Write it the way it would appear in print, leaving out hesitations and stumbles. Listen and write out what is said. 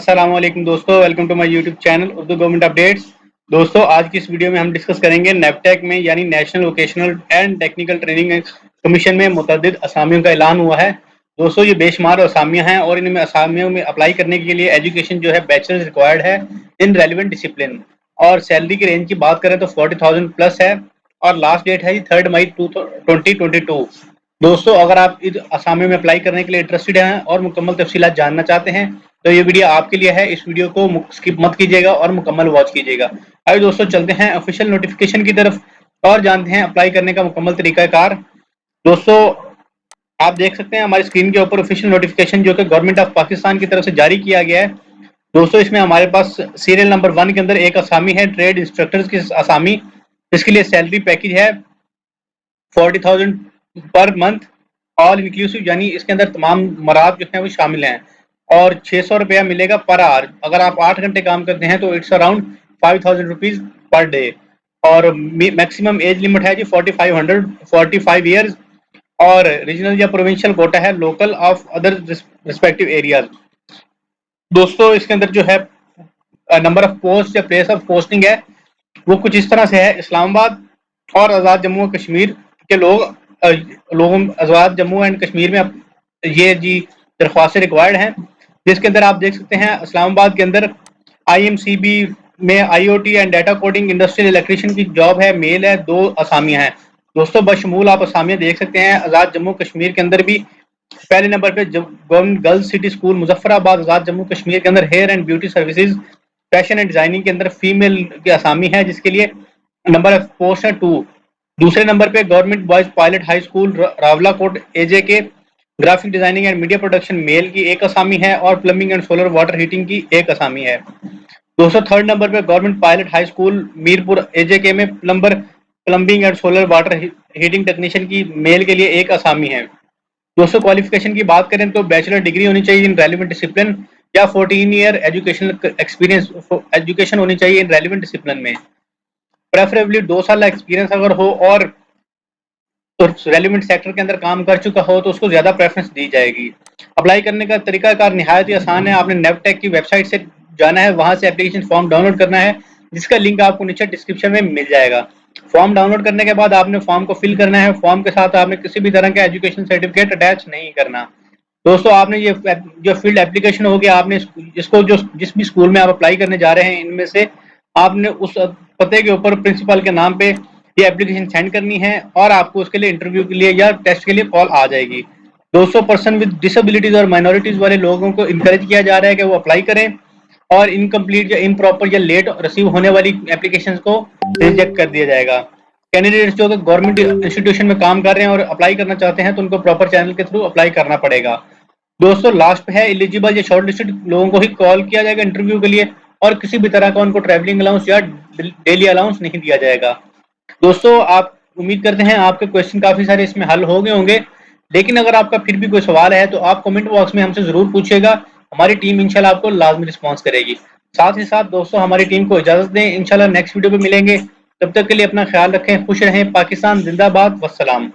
अस्सलाम वालेकुम दोस्तों, welcome to my YouTube channel Urdu government updates. दोस्तों, आज की इस वीडियो में हम डिस्कस करेंगे नेबटेक में यानी national vocational and technical training commission में मुतअद्दिद असामियों का ऐलान हुआ है। दोस्तों, ये बेशुमार असामियां हैं और इनमें असामियों में अप्लाई करने के लिए एजुकेशन जो है बैचलर्स रिक्वायर्ड है इन रेलिवेंट डिसिप्लिन। और सैलरी की रेंज की बात करें तो 40,000 प्लस है और लास्ट डेट है 3 मई 2022। दोस्तों, अगर आप इस असामियों में अप्लाई करने के लिए इंटरेस्टेड हैं और मुकम्मल तफसीलात जानना चाहते हैं तो ये वीडियो आपके लिए है। इस वीडियो को स्किप मत कीजिएगा और मुकम्मल वॉच कीजिएगा। आइए दोस्तों, चलते हैं ऑफिशियल नोटिफिकेशन की तरफ और जानते हैं अप्लाई करने का मुकम्मल तरीकाकार। दोस्तों, आप देख सकते हैं हमारी स्क्रीन के ऊपर ऑफिशियल नोटिफिकेशन जो कि गवर्नमेंट ऑफ पाकिस्तान की तरफ से जारी किया गया है। दोस्तों, इसमें हमारे पास सीरियल नंबर 1 के अंदर एक असामी है ट्रेड इंस्ट्रक्टर्स की असामी। इसके लिए सैलरी पैकेज है 40,000 पर मंथ ऑल इंक्लूसिव, यानी इसके अंदर तमाम मराद जो हैं वो शामिल हैं और 600 रुपया मिलेगा पर आवर। अगर आप 8 घंटे काम करते हैं तो it's around 5,000 rupees per day. और मैक्सिमम एज लिमिट है जी 45 ईयर्स और रीजनल या प्रोविंशियल कोटा है local of other respective areas. दोस्तों, इसके अंदर जो है नंबर ऑफ पोस्ट या प्लेस ऑफ पोस्टिंग है वो कुछ इस तरह से है। इस्लामाबाद और आज़ाद जम्मू कश्मीर के लोगों आज़ाद जम्मू एंड कश्मीर में ये जी दरख्वास्तें रिक्वायर्ड हैं, जिसके अंदर आप देख सकते हैं इस्लामाबाद के अंदर IMCB में IoT and data coding industrial electrician की जॉब है, मेल है, 2 असामियां हैं। दोस्तों, बशमूल आप असामियां देख सकते हैं। आज़ाद जम्मू कश्मीर के अंदर भी पहले नंबर पे government girls city school Muzaffarabad Azad Jammu Kashmir के अंदर hair and beauty services fashion and designing के अंदर फीमेल की असामी है, जिसके लिए नंबर ऑफ पोस्ट है 2। दूसरे नंबर पे government boys pilot high school Rawalakot AJ के graphic designing and media production male की एक असामी है और plumbing and solar water heating की एक असामी है। दोस्तों, थर्ड नंबर पे government pilot high school Mirpur AJK में plumbing and solar water heating technician की मेल के लिए एक असामी है। दोस्तों, क्वालिफिकेशन की बात करें तो बैचलर डिग्री होनी चाहिए इन रेलिवेंट डिसिप्लिन या 14 ईयर एजुकेशनल एक्सपीरियंस एजुकेशन होनी चाहिए इन रेलिवेंट डिसिप्लिन में। प्रेफरेबली 2 साल एक्सपीरियंस अगर हो और तो रेलिवेंट सेक्टर के अंदर काम कर चुका हो तो उसको ज्यादा प्रेफरेंस दी जाएगी। अप्लाई करने का तरीकाकार निहायत ही आसान है। आपने नेबटेक की वेबसाइट से जाना है, वहां से एप्लीकेशन फॉर्म डाउनलोड करना है, जिसका लिंक आपको नीचे डिस्क्रिप्शन में मिल जाएगा। फॉर्म डाउनलोड करने के बाद आपने फॉर्म को फिल करना है। फॉर्म के साथ आपने किसी भी तरह का एजुकेशन सर्टिफिकेट अटैच नहीं करना। दोस्तों, आपने ये जो फील्ड एप्लीकेशन होगी, आपने इसको जो जिस भी स्कूल में आप अप्लाई करने जा रहे हैं इनमें से आपने उस पते के ऊपर प्रिंसिपल के नाम पे ये एप्लीकेशन सेंड करनी है और आपको उसके लिए इंटरव्यू के लिए या टेस्ट के लिए कॉल आ जाएगी। 200 पर्सन विद डिसेबिलिटीज और माइनॉरिटीज वाले लोगों को इंकरेज किया जा रहा है कि वो अप्लाई करें और इनकम्प्लीट या इम्प्रॉपर या लेट रिसीव होने वाली एप्लीकेशंस को रिजेक्ट कर दिया जाएगा। कैंडिडेट्स जो गवर्नमेंट इंस्टीट्यूशन में काम कर रहे हैं और अप्लाई करना चाहते हैं तो उनको प्रॉपर चैनल के थ्रू अप्लाई करना पड़ेगा। दोस्तों, लास्ट पे है एलिजिबल या शॉर्ट लिस्टेड लोगों को ही कॉल किया जाएगा इंटरव्यू के लिए और किसी भी तरह का उनको ट्रैवलिंग अलाउंस या डेली अलाउंस नहीं दिया जाएगा। दोस्तों, आप उम्मीद करते हैं आपके क्वेश्चन काफी सारे इसमें हल हो गए होंगे, लेकिन अगर आपका फिर भी कोई सवाल है तो आप कमेंट बॉक्स में हमसे जरूर पूछिएगा। हमारी टीम इंशाल्लाह आपको लाजमी रिस्पॉन्स करेगी। साथ ही साथ दोस्तों, हमारी टीम को इजाजत दें, इंशाल्लाह नेक्स्ट वीडियो पे मिलेंगे। तब तक के लिए अपना ख्याल रखें, खुश रहें। पाकिस्तान जिंदाबाद, वस्सलाम।